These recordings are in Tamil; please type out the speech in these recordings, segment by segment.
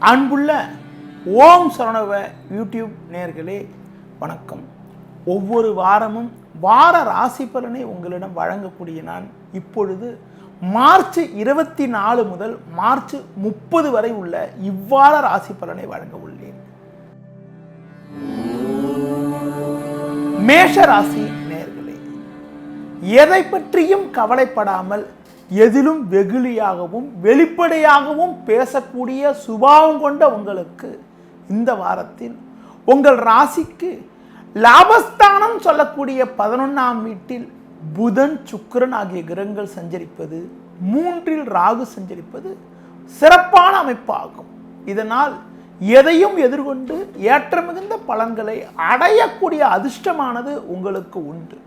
அன்புள்ள ஓம் சரவணபவ யூடியூப் நேயர்களே வணக்கம். ஒவ்வொரு வாரமும் வார ராசி பலனை உங்களிடம் வழங்கக்கூடிய நான் இப்பொழுது மார்ச் 24 முதல் மார்ச் 30 வரை உள்ள இவ்வார ராசி பலனை வழங்க உள்ளேன். மேஷ ராசி நேயர்களே, எதை பற்றியும் கவலைப்படாமல் எதிலும் வெகுளியாகவும் வெளிப்படையாகவும் பேசக்கூடிய சுபாவம் கொண்ட உங்களுக்கு இந்த வாரத்தில் உங்கள் ராசிக்கு லாபஸ்தானம் சொல்லக்கூடிய 11ஆம் வீட்டில் புதன் சுக்கிரன் ஆகிய கிரகங்கள் சஞ்சரிப்பது, 3இல் ராகு சஞ்சரிப்பது சிறப்பான அமைப்பாகும். இதனால் எதையும் எதிர்கொண்டு ஏற்ற மிகுந்த பலன்களை அடையக்கூடிய அதிர்ஷ்டமானது உங்களுக்கு உண்டு.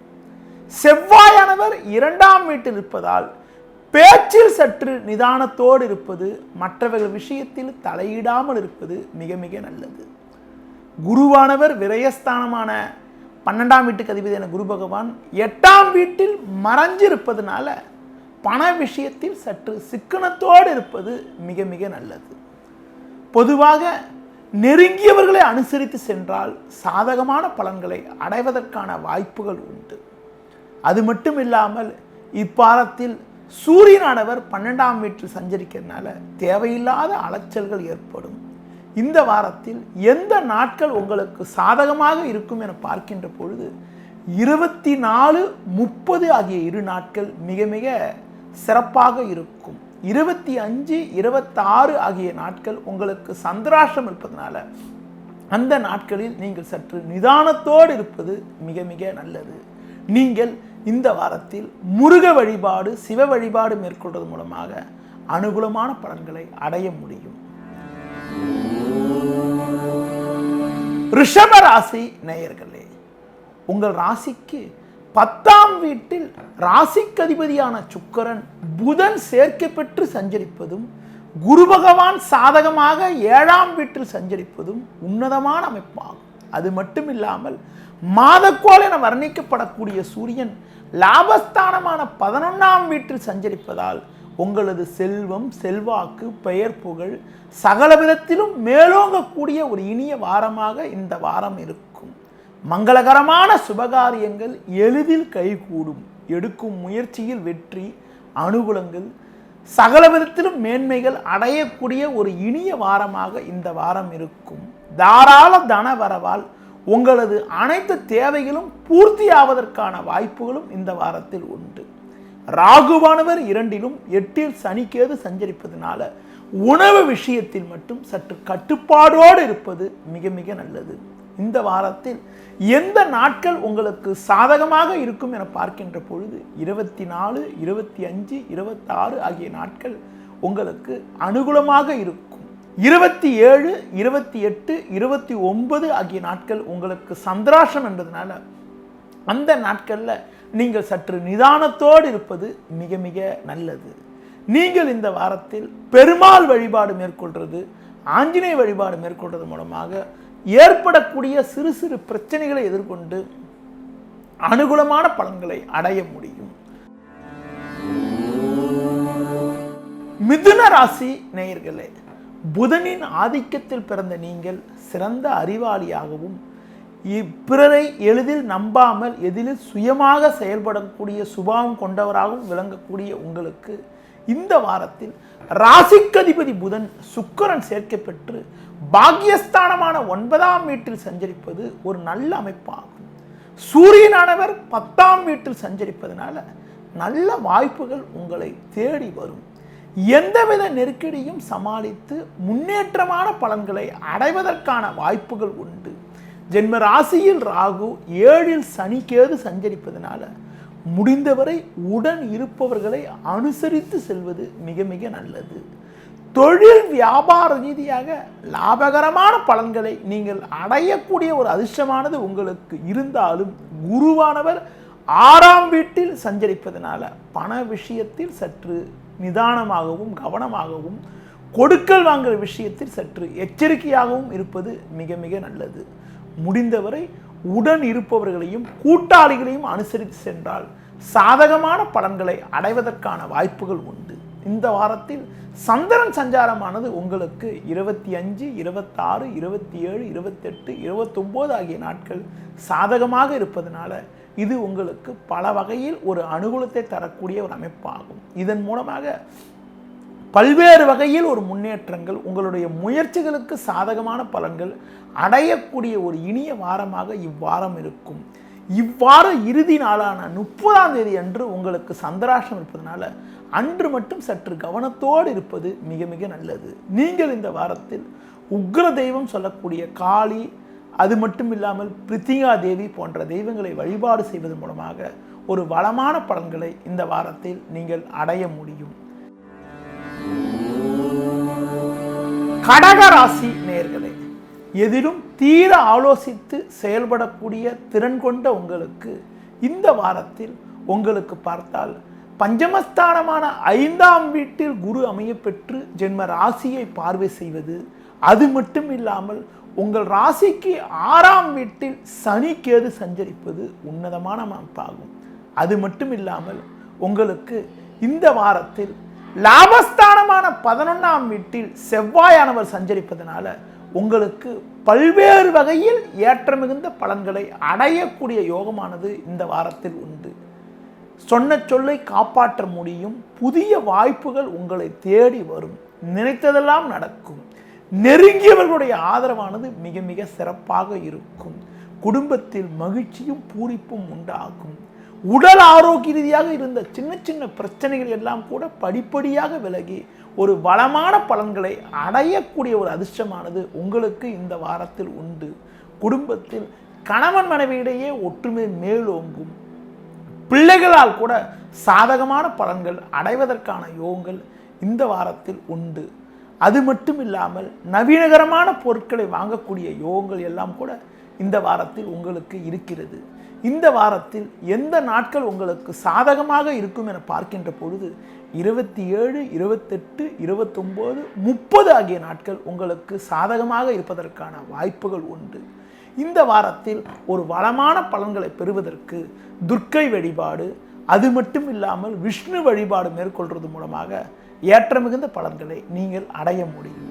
செவ்வாயானவர் 2ஆம் வீட்டில் இருப்பதால் பேச்சில் சற்று நிதானத்தோடு இருப்பது, மற்றவர்கள் விஷயத்தில் தலையிடாமல் இருப்பது மிக மிக நல்லது. குருவானவர் விரயஸ்தானமான 12ஆம் வீட்டுக்கு அதிபதியான குரு பகவான் 8ஆம் வீட்டில் மறைஞ்சிருப்பதனால பண விஷயத்தில் சற்று சிக்கனத்தோடு இருப்பது மிக மிக நல்லது. பொதுவாக நெருங்கியவர்களை அனுசரித்து சென்றால் சாதகமான பலன்களை அடைவதற்கான வாய்ப்புகள் உண்டு. அது மட்டும் இல்லாமல் இப்பாரத்தில் சூரியனானவர் 12ஆம் வீட்டில் சஞ்சரிக்கிறதுனால தேவையில்லாத அலைச்சல்கள் ஏற்படும். இந்த வாரத்தில் எந்த நாட்கள் உங்களுக்கு சாதகமாக இருக்கும் என பார்க்கின்ற பொழுது 24, 30 ஆகிய 2 நாட்கள் மிக மிக சிறப்பாக இருக்கும். 25, 26 ஆகிய நாட்கள் உங்களுக்கு சந்திராஷ்டம் இருப்பதனால அந்த நாட்களில் நீங்கள் சற்று நிதானத்தோடு இருப்பது மிக மிக நல்லது. நீங்கள் இந்த வாரத்தில் முருக வழிபாடு, சிவ வழிபாடு மேற்கொள்வது மூலமாக அனுகூலமான பலன்களை அடைய முடியும். ரிஷப ராசி நேயர்களே, உங்கள் ராசிக்கு 10ஆம் வீட்டில் ராசிக்கு அதிபதியான சுக்கிரன் புதன் சேர்க்கை பெற்று சஞ்சரிப்பதும், குரு பகவான் சாதகமாக 7ஆம் வீட்டில் சஞ்சரிப்பதும் உன்னதமான அமைப்பாகும். அது மட்டும் இல்லாமல் மாதக்கோள் என வர்ணிக்கப்படக்கூடிய சூரியன் லாபஸ்தானமான 11ஆம் வீட்டில் சஞ்சரிப்பதால் உங்களது செல்வம், செல்வாக்கு, பெயர் புகழ் சகல விதத்திலும் மேலோங்கக்கூடிய ஒரு இனிய வாரமாக இந்த வாரம் இருக்கும். மங்களகரமான சுபகாரியங்கள் எளிதில் கைகூடும். எடுக்கும் முயற்சியில் வெற்றி, அனுகூலங்கள் சகல விதத்திலும் மேன்மைகள் அடையக்கூடிய ஒரு இனிய வாரமாக இந்த வாரம் இருக்கும். தாராள தன வரவால் உங்களது அனைத்து தேவைகளும் பூர்த்தியாவதற்கான வாய்ப்புகளும் இந்த வாரத்தில் உண்டு. ராகுவானவர் 2இலும் 8இல் சனிக்கேது சஞ்சரிப்பதனால உணவு விஷயத்தில் மட்டும் சற்று கட்டுப்பாடோடு இருப்பது மிக மிக நல்லது. இந்த வாரத்தில் எந்த நாட்கள் உங்களுக்கு சாதகமாக இருக்கும் என பார்க்கின்ற பொழுது 24, 25, 26 ஆகிய நாட்கள் உங்களுக்கு அனுகூலமாக இருக்கும். 27, 28, 29 ஆகிய நாட்கள் உங்களுக்கு சந்திராஷ்டம் என்பதனால அந்த நாட்களில் நீங்கள் சற்று நிதானத்தோடு இருப்பது மிக மிக நல்லது. நீங்கள் இந்த வாரத்தில் பெருமாள் வழிபாடு மேற்கொள்வது, ஆஞ்சநேய வழிபாடு மேற்கொள்வது மூலமாக ஏற்படக்கூடிய சிறு சிறு பிரச்சனைகளை எதிர்கொண்டு அனுகூலமான பலன்களை அடைய முடியும். மிதுன ராசி நேயர்களே, புதனின் ஆதிக்கத்தில் பிறந்த நீங்கள் சிறந்த அறிவாளியாகவும் பிறரை எளிதில் நம்பாமல் எதிலும் சுயமாக செயல்படக்கூடிய சுபாவம் கொண்டவராகவும் விளங்கக்கூடிய உங்களுக்கு இந்த வாரத்தில் ராசிக்கதிபதி புதன் சுக்கிரன் சேர்க்கை பெற்று பாக்கியஸ்தானமான 9ஆம் வீட்டில் சஞ்சரிப்பது ஒரு நல்ல அமைப்பாகும். சூரியனானவர் 10ஆம் வீட்டில் சஞ்சரிப்பதனால நல்ல வாய்ப்புகள் உங்களை தேடி வரும். எந்தவித நெருக்கடியும் சமாளித்து முன்னேற்றமான பலன்களை அடைவதற்கான வாய்ப்புகள் உண்டு. ஜென்ம ராசியில் ராகு, 7இல் சனிக்கேது சஞ்சரிப்பதனால முடிந்தவரை உடன் இருப்பவர்களை அனுசரித்து செல்வது மிக மிக நல்லது. தொழில் வியாபார ரீதியாக லாபகரமான பலன்களை நீங்கள் அடையக்கூடிய ஒரு அதிர்ஷ்டமானது உங்களுக்கு இருந்தாலும் குருவானவர் 6ஆம் வீட்டில் சஞ்சரிப்பதனால பண விஷயத்தில் சற்று நிதானமாகவும் கவனமாகவும், கொடுக்கல் வாங்கல் விஷயத்தில் சற்று எச்சரிக்கையாகவும் இருப்பது மிக மிக நல்லது. முடிந்தவரை உடன் இருப்பவர்களையும் கூட்டாளிகளையும் அனுசரித்து சென்றால் சாதகமான பலன்களை அடைவதற்கான வாய்ப்புகள் உண்டு. இந்த வாரத்தில் சந்திரன் சஞ்சாரமானது உங்களுக்கு 25, 26, 27, 28, 29 ஆகிய நாட்கள் சாதகமாக இருப்பதனால இது உங்களுக்கு பல வகையில் ஒரு அனுகூலத்தை தரக்கூடிய ஒரு அமைப்பாகும். இதன் மூலமாக பல்வேறு வகையில் ஒரு முன்னேற்றங்கள், உங்களுடைய முயற்சிகளுக்கு சாதகமான பலன்கள் அடையக்கூடிய ஒரு இனிய வாரமாக இவ்வாரம் இருக்கும். இவ்வாறு இறுதி நாளான 30ஆம் தேதி அன்று உங்களுக்கு சந்திராஷ்டம் இருப்பதனால அன்று மட்டும் சற்று கவனத்தோடு இருப்பது மிக மிக நல்லது. நீங்கள் இந்த வாரத்தில் உக்ர தெய்வம் சொல்லக்கூடிய காளி, அது மட்டும் இல்லாமல் பிரித்திங்கா தேவி போன்ற தெய்வங்களை வழிபாடு செய்வதன் மூலமாக ஒரு வளமான பலன்களை இந்த வாரத்தில் நீங்கள் அடைய முடியும். கடக ராசி நேயர்களே, எதிலும் தீர ஆலோசித்து செயல்படக்கூடிய திறன் கொண்ட உங்களுக்கு இந்த வாரத்தில் உங்களுக்கு பார்த்தால் பஞ்சமஸ்தானமான 5ஆம் வீட்டில் குரு அமைய பெற்று ஜென்ம ராசியை பார்வை செய்வது, அது மட்டும் இல்லாமல் உங்கள் ராசிக்கு 6ஆம் வீட்டில் சனி கேது சஞ்சரிப்பது உன்னதமான அமைப்பாகும். அது மட்டும் இல்லாமல் உங்களுக்கு இந்த வாரத்தில் லாபஸ்தானமான 11ஆம் வீட்டில் செவ்வாயானவர் சஞ்சரிப்பதனால உங்களுக்கு பல்வேறு வகையில் ஏற்ற மிகுந்த பலன்களை அடையக்கூடிய யோகமானது இந்த வாரத்தில் உண்டு. சொன்ன சொல்லை காப்பாற்ற முடியும். புதிய வாய்ப்புகள் உங்களை தேடி வரும். நினைத்ததெல்லாம் நடக்கும். நெருங்கியவர்களுடைய ஆதரவானது மிக மிக சிறப்பாக இருக்கும். குடும்பத்தில் மகிழ்ச்சியும் பூரிப்பும் உண்டாகும். உடல் ஆரோக்கிய ரீதியாக இருந்த சின்ன சின்ன பிரச்சனைகள் எல்லாம் கூட படிப்படியாக விலகி ஒரு வளமான பலன்களை அடையக்கூடிய ஒரு அதிர்ஷ்டமானது உங்களுக்கு இந்த வாரத்தில் உண்டு. குடும்பத்தில் கணவன் மனைவியிடையே ஒற்றுமை மேலோங்கும். பிள்ளைகளால் கூட சாதகமான பலன்கள் அடைவதற்கான யோகங்கள் இந்த வாரத்தில் உண்டு. அது மட்டும் இல்லாமல் நவீனகரமான பொருட்களை வாங்கக்கூடிய யோகங்கள் எல்லாம் கூட இந்த வாரத்தில் உங்களுக்கு இருக்கிறது. இந்த வாரத்தில் எந்த நாட்கள் உங்களுக்கு சாதகமாக இருக்கும் என பார்க்கின்ற பொழுது 27, 28, 29, 30 ஆகிய நாட்கள் உங்களுக்கு சாதகமாக இருப்பதற்கான வாய்ப்புகள் உண்டு. இந்த வாரத்தில் ஒரு வளமான பலன்களை பெறுவதற்கு துர்க்கை வழிபாடு, அது மட்டும் இல்லாமல் விஷ்ணு வழிபாடு மேற்கொள்வது மூலமாக ஏற்ற மிகுந்த பலன்களை நீங்கள் அடைய முடியும்.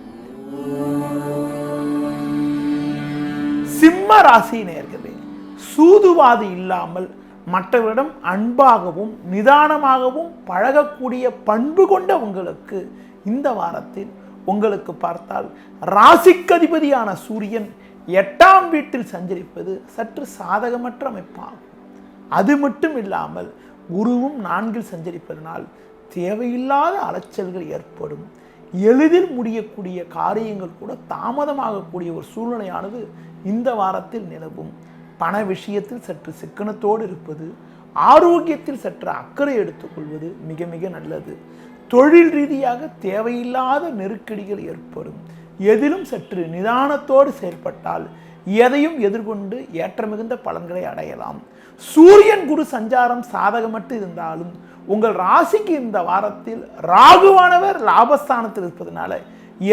சிம்ம ராசி நேயர்களே, சூதுவாது இல்லாமல் மற்றவரிடம் அன்பாகவும் நிதானமாகவும் பழகக்கூடிய பண்பு கொண்ட உங்களுக்கு இந்த வாரத்தில் உங்களுக்கு பார்த்தால் ராசிக்கதிபதியான சூரியன் 8ஆம் வீட்டில் சஞ்சரிப்பது சற்று சாதகமற்ற அமைப்பாகும். அது மட்டும் இல்லாமல் குருவும் 4இல் சஞ்சரிப்பதனால் தேவையில்லாத அலைச்சல்கள் ஏற்படும். எளிதில் முடியக்கூடிய காரியங்கள் கூட தாமதமாகக்கூடிய ஒரு சூழ்நிலையானது இந்த வாரத்தில் நிலவும். பண விஷயத்தில் சற்று சிக்கனத்தோடு இருப்பது, ஆரோக்கியத்தில் சற்று அக்கறை எடுத்துக்கொள்வது மிக மிக நல்லது. தொழில் ரீதியாக தேவையில்லாத நெருக்கடிகள் ஏற்படும். எதிலும் சற்று நிதானத்தோடு செயல்பட்டால் எதையும் எதிர்கொண்டு ஏற்ற மிகுந்த பலன்களை அடையலாம். சூரியன் குரு சஞ்சாரம் சாதகமற்று இருந்தாலும் உங்கள் ராசிக்கு இந்த வாரத்தில் ராகுவானவர் லாபஸ்தானத்தில் இருப்பதனால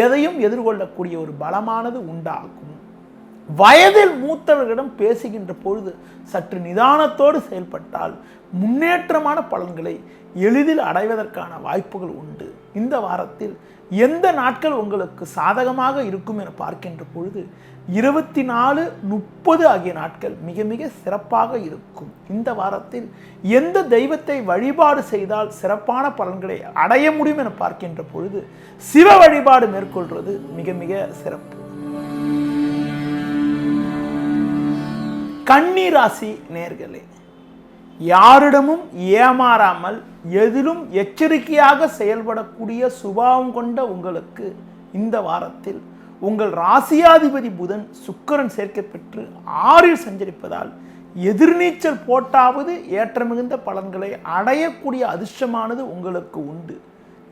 எதையும் எதிர்கொள்ளக்கூடிய ஒரு பலமானது உண்டாகும். வயதில் மூத்தவர்களிடம் பேசுகின்ற பொழுது சற்று நிதானத்தோடு செயல்பட்டால் முன்னேற்றமான பலன்களை எளிதில் அடைவதற்கான வாய்ப்புகள் உண்டு. இந்த வாரத்தில் எந்த நாட்கள் உங்களுக்கு சாதகமாக இருக்கும் என பார்க்கின்ற பொழுது 24, 30 ஆகிய நாட்கள் மிக மிக சிறப்பாக இருக்கும். இந்த வாரத்தில் எந்த தெய்வத்தை வழிபாடு செய்தால் சிறப்பான பலன்களை அடைய முடியும் என பார்க்கின்ற பொழுது சிவ வழிபாடு மேற்கொள்வது மிக மிக சிறப்பு. கன்னி ராசி நேயர்களே, யாரிடமும் ஏமாறாமல் எதிலும் எச்சரிக்கையாக செயல்படக்கூடிய சுபாவம் கொண்ட உங்களுக்கு இந்த வாரத்தில் உங்கள் ராசியாதிபதி புதன் சுக்கிரன் சேர்க்கப்பெற்று 6இல் சஞ்சரிப்பதால் எதிர்நீச்சல் போட்டாவது ஏற்ற மிகுந்த பலன்களை அடையக்கூடிய அதிர்ஷ்டமானது உங்களுக்கு உண்டு.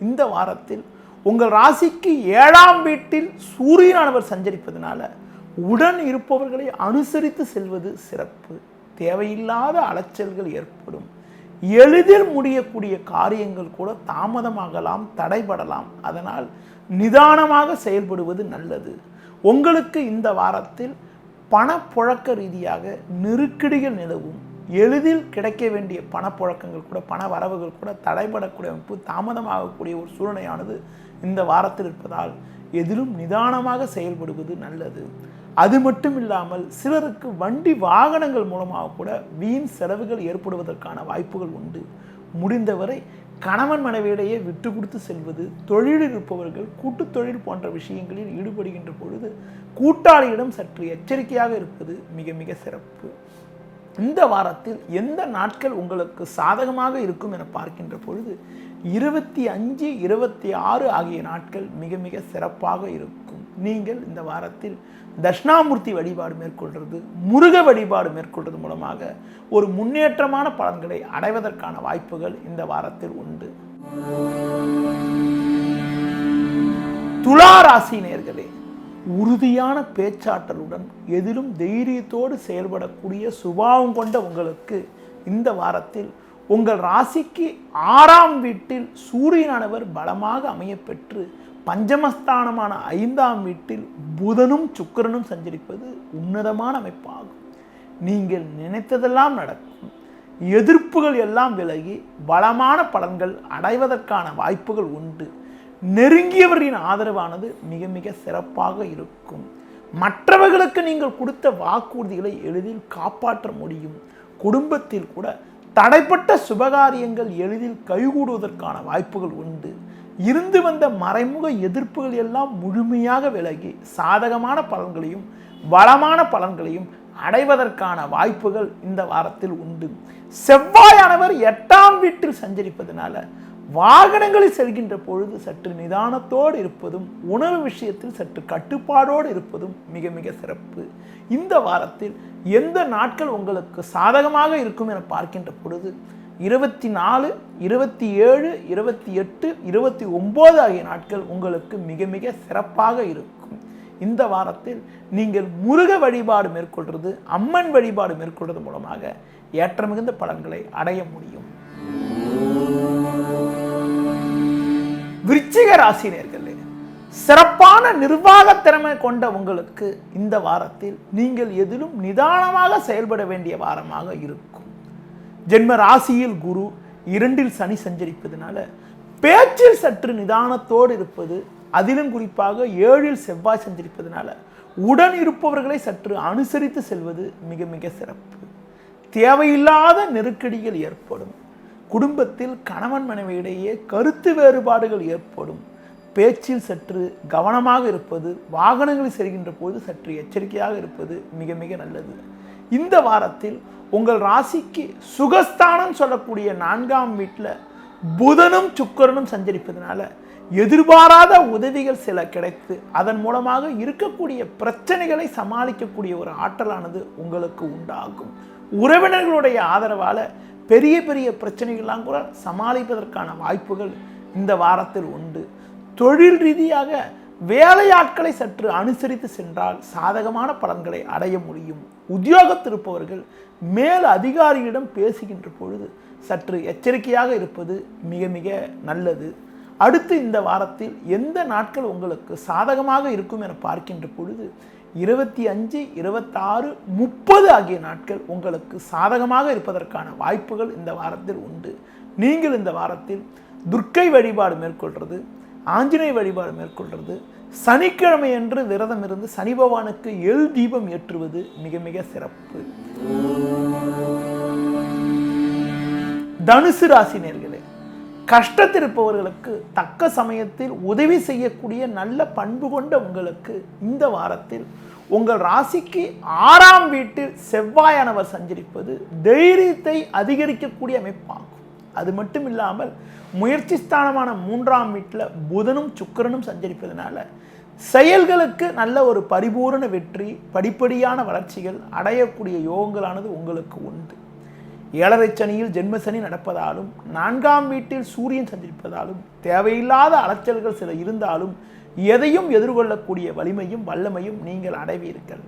இந்த வாரத்தில் உங்கள் ராசிக்கு 7ஆம் வீட்டில் சூரியனானவர் சஞ்சரிப்பதனால உடன் இருப்பவர்களை அனுசரித்து செல்வது சிறப்பு. தேவையில்லாத அலைச்சல்கள் ஏற்படும். எளிதில் முடியக்கூடிய காரியங்கள் கூட தாமதமாகலாம், தடைபடலாம். அதனால் நிதானமாக செயல்படுவது நல்லது. உங்களுக்கு இந்த வாரத்தில் பணப்புழக்க ரீதியாக நெருக்கடிகள் நிலவும். எளிதில் கிடைக்க வேண்டிய பணப்புழக்கங்கள் கூட, பண வரவுகள் கூட தடைபடக்கூடிய அமைப்பு, தாமதமாகக்கூடிய ஒரு சூழ்நிலையானது இந்த வாரத்தில் இருப்பதால் எதிலும் நிதானமாக செயல்படுவது நல்லது. அது மட்டும் இல்லாமல் சிலருக்கு வண்டி வாகனங்கள் மூலமாக கூட வீண் செலவுகள் ஏற்படுவதற்கான வாய்ப்புகள் உண்டு. முடிந்தவரை கணவன் மனைவியிடையே விட்டு கொடுத்து செல்வது, தொழிலில் இருப்பவர்கள் கூட்டு தொழில் போன்ற விஷயங்களில் ஈடுபடுகின்ற பொழுது கூட்டாளியிடம் சற்று எச்சரிக்கையாக இருப்பது மிக மிக சிறப்பு. இந்த வாரத்தில் எந்த நாட்கள் உங்களுக்கு சாதகமாக இருக்கும் என பார்க்கின்ற பொழுது 25, 26 ஆகிய நாட்கள் மிக மிக சிறப்பாக இருக்கும். நீங்கள் இந்த வாரத்தில் தட்சிணாமூர்த்தி வழிபாடு மேற்கொள்வது, முருக வழிபாடு மேற்கொள்வது மூலமாக ஒரு முன்னேற்றமான பலன்களை அடைவதற்கான வாய்ப்புகள் இந்த வாரத்தில் உண்டு. துலா ராசி நேயர்களே, உறுதியான பேச்சாற்றலுடன் எதிலும் தைரியத்தோடு செயல்படக்கூடிய சுபாவம் கொண்ட உங்களுக்கு இந்த வாரத்தில் உங்கள் ராசிக்கு 6ஆம் வீட்டில் சூரியனானவர் பலமாக அமையப்பெற்று பஞ்சமஸ்தானமான 5ஆம் வீட்டில் புதனும் சுக்கிரனும் சஞ்சரிப்பது உன்னதமான அமைப்பாகும். நீங்கள் நினைத்ததெல்லாம் நடக்கும். எதிர்ப்புகள் எல்லாம் விலகி பலமான பலன்கள் அடைவதற்கான வாய்ப்புகள் உண்டு. நெருங்கியவரின் ஆதரவானது மிக மிக சிறப்பாக இருக்கும். மற்றவர்களுக்கு நீங்கள் கொடுத்த வாக்குறுதிகளை எளிதில் காப்பாற்ற முடியும். குடும்பத்தில் கூட தடைப்பட்ட சுபகாரியங்கள் எளிதில் கைகூடுவதற்கான வாய்ப்புகள் உண்டு. இருந்து வந்த மறைமுக எதிர்ப்புகள் எல்லாம் முழுமையாக விலகி சாதகமான பலன்களையும் வளமான பலன்களையும் அடைவதற்கான வாய்ப்புகள் இந்த வாரத்தில் உண்டு. செவ்வாயானவர் 8ஆம் வீட்டில் சஞ்சரிப்பதனால வாகனங்களில் செல்கின்ற பொழுது சற்று நிதானத்தோடு இருப்பதும், உணவு விஷயத்தில் சற்று கட்டுப்பாடோடு இருப்பதும் மிக மிக சிறப்பு. இந்த வாரத்தில் எந்த நாட்கள் உங்களுக்கு சாதகமாக இருக்கும் என பார்க்கின்ற பொழுது 24, 27, 28, 29 ஆகிய நாட்கள் உங்களுக்கு மிக மிக சிறப்பாக இருக்கும். இந்த வாரத்தில் நீங்கள் முருக வழிபாடு மேற்கொள்வது, அம்மன் வழிபாடு மேற்கொள்வது மூலமாக ஏற்ற மிகுந்த பலன்களை அடைய முடியும். விருச்சிக ராசி நேயர்களே, சிறப்பான நிர்வாக திறமை கொண்ட உங்களுக்கு இந்த வாரத்தில் நீங்கள் எதிலும் நிதானமாக செயல்பட வேண்டிய வாரமாக இருக்கும். ஜென்ம ராசியில் குரு, 2இல் சனி சஞ்சரிப்பதனால பேச்சில் சற்று நிதானத்தோடு இருப்பது, அதிலும் குறிப்பாக 7இல் செவ்வாய் சஞ்சரிப்பதனால உடன் இருப்பவர்களை சற்று அனுசரித்து செல்வது மிக மிக சிறப்பு. தேவையில்லாத நெருக்கடிகள் ஏற்படும். குடும்பத்தில் கணவன் மனைவியிடையே கருத்து வேறுபாடுகள் ஏற்படும். பேச்சில் சற்று கவனமாக இருப்பது, வாகனங்களில் செல்கின்ற போது சற்று எச்சரிக்கையாக இருப்பது மிக மிக நல்லது. இந்த வாரத்தில் உங்கள் ராசிக்கு சுகஸ்தானம் சொல்லக்கூடிய 4ஆம் வீட்டில் புதனும் சுக்கிரனும் சஞ்சரிப்பதனால எதிர்பாராத உதவிகள் சில கிடைத்து அதன் மூலமாக இருக்கக்கூடிய பிரச்சனைகளை சமாளிக்கக்கூடிய ஒரு ஆற்றலானது உங்களுக்கு உண்டாகும். உறவினர்களுடைய ஆதரவால் பெரிய பெரிய பிரச்சனைகள்லாம் கூட சமாளிப்பதற்கான வாய்ப்புகள் இந்த வாரத்தில் உண்டு. தொழில் ரீதியாக வேலையாட்களை சற்று அனுசரித்து சென்றால் சாதகமான பலன்களை அடைய முடியும். உத்தியோகத்திருப்பவர்கள் மேல் அதிகாரியிடம் பேசுகின்ற பொழுது சற்று எச்சரிக்கையாக இருப்பது மிக மிக நல்லது. அடுத்து இந்த வாரத்தில் எந்த நாட்கள் உங்களுக்கு சாதகமாக இருக்கும் என பார்க்கின்ற பொழுது 25, 26, 30 ஆகிய நாட்கள் உங்களுக்கு சாதகமாக இருப்பதற்கான வாய்ப்புகள் இந்த வாரத்தில் உண்டு. நீங்கள் இந்த வாரத்தில் துர்க்கை வழிபாடு மேற்கொள்வது, ஆஞ்சநேய வழிபாடு மேற்கொள்வது, சனிக்கிழமை என்று விரதம் இருந்து சனி பகவானுக்கு எள் தீபம் ஏற்றுவது மிக மிக சிறப்பு. தனுசு ராசி நேயர்களே, கஷ்டத்திருப்பவர்களுக்கு தக்க சமயத்தில் உதவி செய்யக்கூடிய நல்ல பண்பு கொண்ட உங்களுக்கு இந்த வாரத்தில் உங்கள் ராசிக்கு 6ஆம் வீட்டில் செவ்வாயானவர் சஞ்சரிப்பது தைரியத்தை அதிகரிக்கக்கூடிய அமைப்பாகும். அது மட்டும் இல்லாமல் முயற்சி ஸ்தானமான 3ஆம் வீட்டில் புதனும் சுக்கிரனும் சஞ்சரிப்பதனால செயல்களுக்கு நல்ல ஒரு பரிபூரண வெற்றி, படிப்படியான வளர்ச்சிகள் அடையக்கூடிய யோகங்களானது உங்களுக்கு உண்டு. 7.5 சனியில் ஜென்மசனி நடப்பதாலும் 4ஆம் வீட்டில் சூரியன் சஞ்சரிப்பதாலும் தேவையில்லாத அலைச்சல்கள் சில இருந்தாலும் எதையும் எதிர்கொள்ளக்கூடிய வலிமையும் வல்லமையும் நீங்கள் அடைவீர்கள்.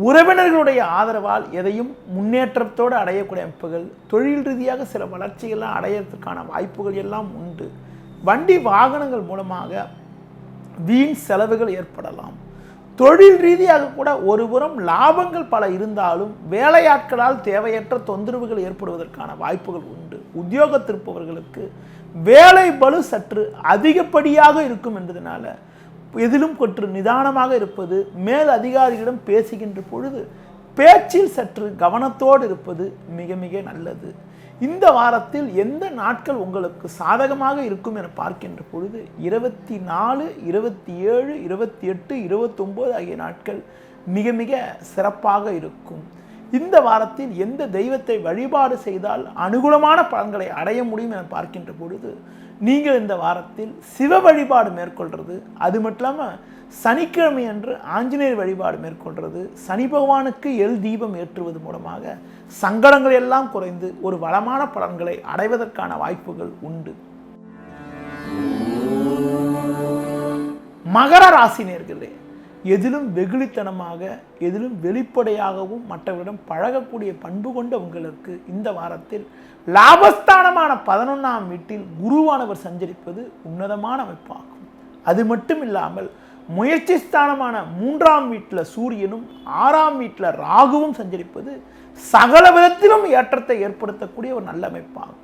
உறவினர்களுடைய ஆதரவால் எதையும் முன்னேற்றத்தோடு அடையக்கூடிய அமைப்புகள், தொழில் ரீதியாக சில வளர்ச்சிகள்லாம் அடையிறதுக்கான வாய்ப்புகள் எல்லாம் உண்டு. வண்டி வாகனங்கள் மூலமாக வீண் செலவுகள் ஏற்படலாம். தொழில் ரீதியாக கூட ஒருபுறம் லாபங்கள் பல இருந்தாலும் வேலையாட்களால் தேவையற்ற தொந்தரவுகள் ஏற்படுவதற்கான வாய்ப்புகள் உண்டு. உத்தியோகத்திருப்பவர்களுக்கு வேலை பளு சற்று அதிகப்படியாக இருக்கும் என்பதனால எதிலும் கொற்று நிதானமாக இருப்பது, மேல் அதிகாரிகளிடம் பேசுகின்ற பொழுது பேச்சில் சற்று கவனத்தோடு இருப்பது மிக மிக நல்லது. இந்த வாரத்தில் எந்த நாட்கள் உங்களுக்கு சாதகமாக இருக்கும் என பார்க்கின்ற பொழுது 24, 27, 28, 29 ஆகிய நாட்கள் மிக மிக சிறப்பாக இருக்கும். இந்த வாரத்தில் எந்த தெய்வத்தை வழிபாடு செய்தால் அனுகூலமான பலன்களை அடைய முடியும் என பார்க்கின்ற பொழுது நீங்கள் இந்த வாரத்தில் சிவ வழிபாடு மேற்கொள்வது, அது மட்டும் இல்லாமல் சனிக்கிழமை அன்று ஆஞ்சநேயர் வழிபாடு மேற்கொள்வது, சனி பகவானுக்கு எல் தீபம் ஏற்றுவது மூலமாக சங்கடங்கள் எல்லாம் குறைந்து ஒரு வளமான பலன்களை அடைவதற்கான வாய்ப்புகள் உண்டு. மகர ராசி நேயர்களே, எதிலும் வெகுளித்தனமாக, எதிலும் வெளிப்படையாகவும் மற்றவரிடம் பழகக்கூடிய பண்பு கொண்ட உங்களுக்கு இந்த வாரத்தில் லாபஸ்தானமான 11ஆம் வீட்டில் குருவானவர் சஞ்சரிப்பது உன்னதமான அமைப்பாகும். அது மட்டும் இல்லாமல் முயற்சி ஸ்தானமான 3ஆம் வீட்டில் சூரியனும் 6ஆம் வீட்டில் ராகுவும் சஞ்சரிப்பது சகல விதத்திலும் ஏற்றத்தை ஏற்படுத்தக்கூடிய ஒரு நல்ல அமைப்பாகும்.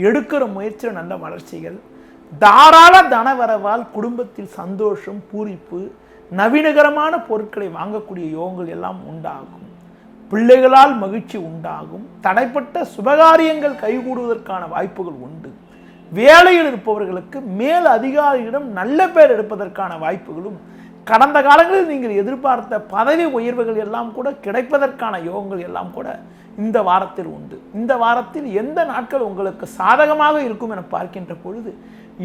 எடுக்கிற முயற்சியில் நல்ல வளர்ச்சிகள், தாராள தனவரவால் குடும்பத்தில் சந்தோஷம், பூரிப்பு, நவீனகரமான பொருட்களை வாங்கக்கூடிய யோகங்கள் எல்லாம் உண்டாகும். பிள்ளைகளால் மகிழ்ச்சி உண்டாகும். தடைப்பட்ட சுபகாரியங்கள் கைகூடுவதற்கான வாய்ப்புகள் உண்டு. வேலையில் இருப்பவர்களுக்கு மேல் அதிகாரியிடம் நல்ல பேர் எடுப்பதற்கான வாய்ப்புகளும், கடந்த காலங்களில் நீங்கள் எதிர்பார்த்த பதவி உயர்வுகள் எல்லாம் கூட கிடைப்பதற்கான யோகங்கள் எல்லாம் கூட இந்த வாரத்தில் உண்டு. இந்த வாரத்தில் எந்த நாட்கள் உங்களுக்கு சாதகமாக இருக்கும் என பார்க்கின்ற பொழுது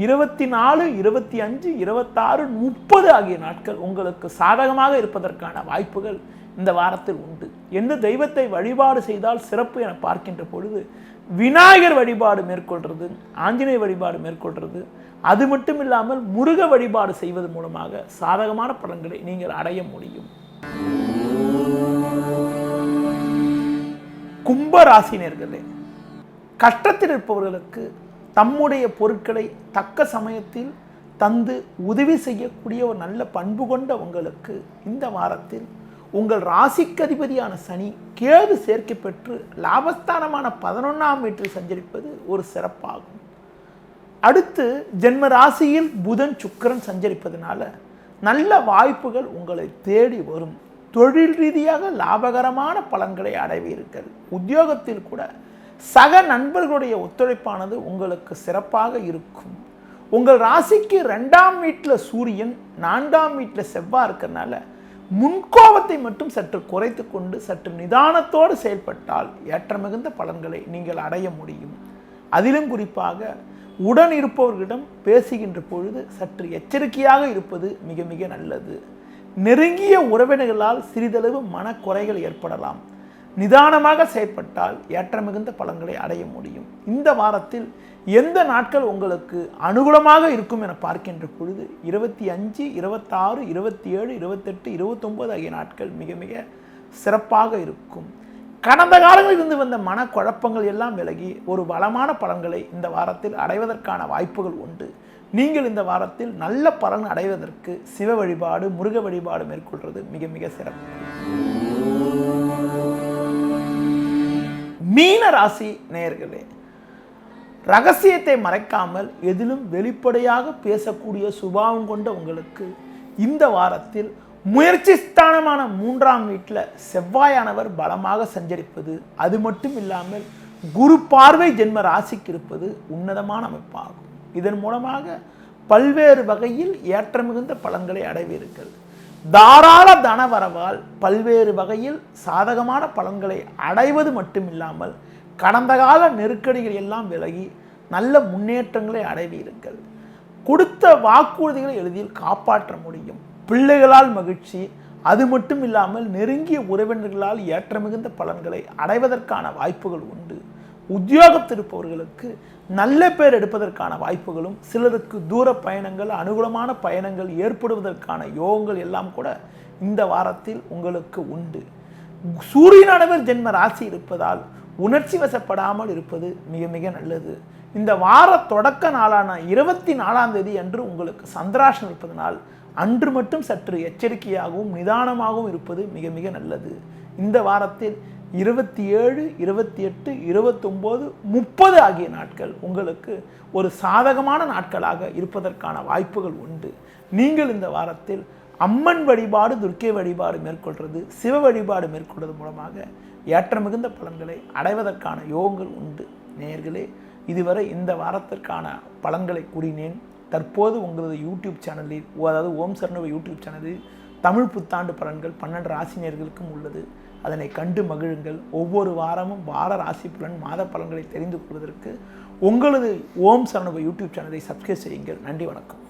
24, 25, 26, 30 ஆகிய நாட்கள் உங்களுக்கு சாதகமாக இருப்பதற்கான வாய்ப்புகள் இந்த வாரத்தில் உண்டு. எந்த தெய்வத்தை வழிபாடு செய்தால் சிறப்பு என பார்க்கின்ற பொழுது விநாயகர் வழிபாடு மேற்கொள்வது, ஆஞ்சநேயர் வழிபாடு மேற்கொள்வது, அது மட்டும் இல்லாமல் முருக வழிபாடு செய்வது மூலமாக சாதகமான பலன்களை நீங்கள் அடைய முடியும். கும்ப ராசினியர்களே, கஷ்டத்தில் இருப்பவர்களுக்கு தம்முடைய பொருட்களை தக்க சமயத்தில் தந்து உதவி செய்யக்கூடிய ஒரு நல்ல பண்பு கொண்ட உங்களுக்கு இந்த வாரத்தில் உங்கள் ராசிக்கு அதிபதியான சனி கேது சேர்க்கை பெற்று லாபஸ்தானமான 11ஆம் வீட்டில் சஞ்சரிப்பது ஒரு சிறப்பாகும். அடுத்து ஜென்ம ராசியில் புதன் சுக்கிரன் சஞ்சரிப்பதனால நல்ல வாய்ப்புகள் உங்களை தேடி வரும். தொழில் ரீதியாக லாபகரமான பலன்களை அடைவீர்கள். உத்தியோகத்தில் கூட சக நண்பர்களுடைய ஒத்துழைப்பானது உங்களுக்கு சிறப்பாக இருக்கும். உங்கள் ராசிக்கு 2ஆம் வீட்டில் சூரியன், 4ஆம் வீட்டில் செவ்வாய் இருக்கிறதுனால முன்கோபத்தை மட்டும் சற்று குறைத்து கொண்டு சற்று நிதானத்தோடு செயல்பட்டால் ஏற்ற மிகுந்த பலன்களை நீங்கள் அடைய முடியும். அதிலும் குறிப்பாக உடன் இருப்பவர்களிடம் பேசுகின்ற பொழுது சற்று எச்சரிக்கையாக இருப்பது மிக மிக நல்லது. நெருங்கிய உறவினர்களால் சிறிதளவு மனக்குறைகள் ஏற்படலாம். நிதானமாக செயல்பட்டால் ஏற்ற மிகுந்த பலன்களை அடைய முடியும். இந்த வாரத்தில் எந்த நாட்கள் உங்களுக்கு அனுகூலமாக இருக்கும் என பார்க்கின்ற பொழுது 25, 26, 27, 28, 29 ஆகிய நாட்கள் மிக மிக சிறப்பாக இருக்கும். கடந்த காலங்களில் இருந்து வந்த மனக்குழப்பங்கள் எல்லாம் விலகி ஒரு வளமான பலன்களை இந்த வாரத்தில் அடைவதற்கான வாய்ப்புகள் உண்டு. நீங்கள் இந்த வாரத்தில் நல்ல பலன் அடைவதற்கு சிவ வழிபாடு, முருக வழிபாடு மேற்கொள்வது மிக மிக சிறப்பு. மீன ராசி நேயர்களே, ரகசியத்தை மறைக்காமல் எதிலும் வெளிப்படையாக பேசக்கூடிய சுபாவம் கொண்ட உங்களுக்கு இந்த வாரத்தில் முயற்சி ஸ்தானமான 3ஆம் வீட்டில் செவ்வாயானவர் பலமாக சஞ்சரிப்பது, அது மட்டும் இல்லாமல் குரு பார்வை ஜென்ம ராசிக்கு இருப்பது உன்னதமான அமைப்பாகும். இதன் மூலமாக பல்வேறு வகையில் ஏற்ற மிகுந்த பலன்களை அடைவீர்கள். தாராள தனவரவால் பல்வேறு வகையில் சாதகமான பலன்களை அடைவது மட்டுமில்லாமல் கடந்த கால நெருக்கடிகள் எல்லாம் விலகி நல்ல முன்னேற்றங்களை அடைவீர்கள். கொடுத்த வாக்குறுதிகளை எளிதில் காப்பாற்ற முடியும். பிள்ளைகளால் மகிழ்ச்சி, அது மட்டும் இல்லாமல் நெருங்கிய உறவினர்களால் ஏற்ற மிகுந்த பலன்களை அடைவதற்கான வாய்ப்புகள் உண்டு. உத்தியோகத்திருப்பவர்களுக்கு நல்ல பேர் எடுப்பதற்கான வாய்ப்புகளும், சிலருக்கு தூர பயணங்கள், அனுகூலமான பயணங்கள் ஏற்படுவதற்கான யோகங்கள் எல்லாம் கூட இந்த வாரத்தில் உங்களுக்கு உண்டு. சூரியனானவர் ஜென்ம ராசி இருப்பதால் உணர்ச்சி வசப்படாமல் இருப்பது மிக மிக நல்லது. இந்த வார தொடக்க நாளான 24ஆம் தேதி அன்று உங்களுக்கு சந்திராஷ்டம் இருப்பதனால் அன்று மட்டும் சற்று எச்சரிக்கையாகவும் நிதானமாகவும் இருப்பது மிக மிக நல்லது. இந்த வாரத்தில் 27, 28, 29, 30 ஆகிய நாட்கள் உங்களுக்கு ஒரு சாதகமான நாட்களாக இருப்பதற்கான வாய்ப்புகள் உண்டு. நீங்கள் இந்த வாரத்தில் அம்மன் வழிபாடு, துர்க்கை வழிபாடு மேற்கொள்வது, சிவ வழிபாடு மேற்கொள்வது மூலமாக ஏற்ற மிகுந்த பலன்களை அடைவதற்கான யோகங்கள் உண்டு. நேயர்களே, இதுவரை இந்த வாரத்திற்கான பலன்களை கூறினேன். தற்போது உங்களது யூடியூப் சேனலில், அதாவது ஓம் சரவணபவ யூடியூப் சேனலில் தமிழ் புத்தாண்டு பலன்கள் 12 ராசினியர்களுக்கும் உள்ளது. அதனை கண்டு மகிழுங்கள். ஒவ்வொரு வாரமும் வார ராசி பலன், மாத பலன்களை தெரிந்து கொள்வதற்கு உங்களது ஓம் சரவணபவ யூடியூப் சேனலை சப்ஸ்கிரைப் செய்யுங்கள். நன்றி, வணக்கம்.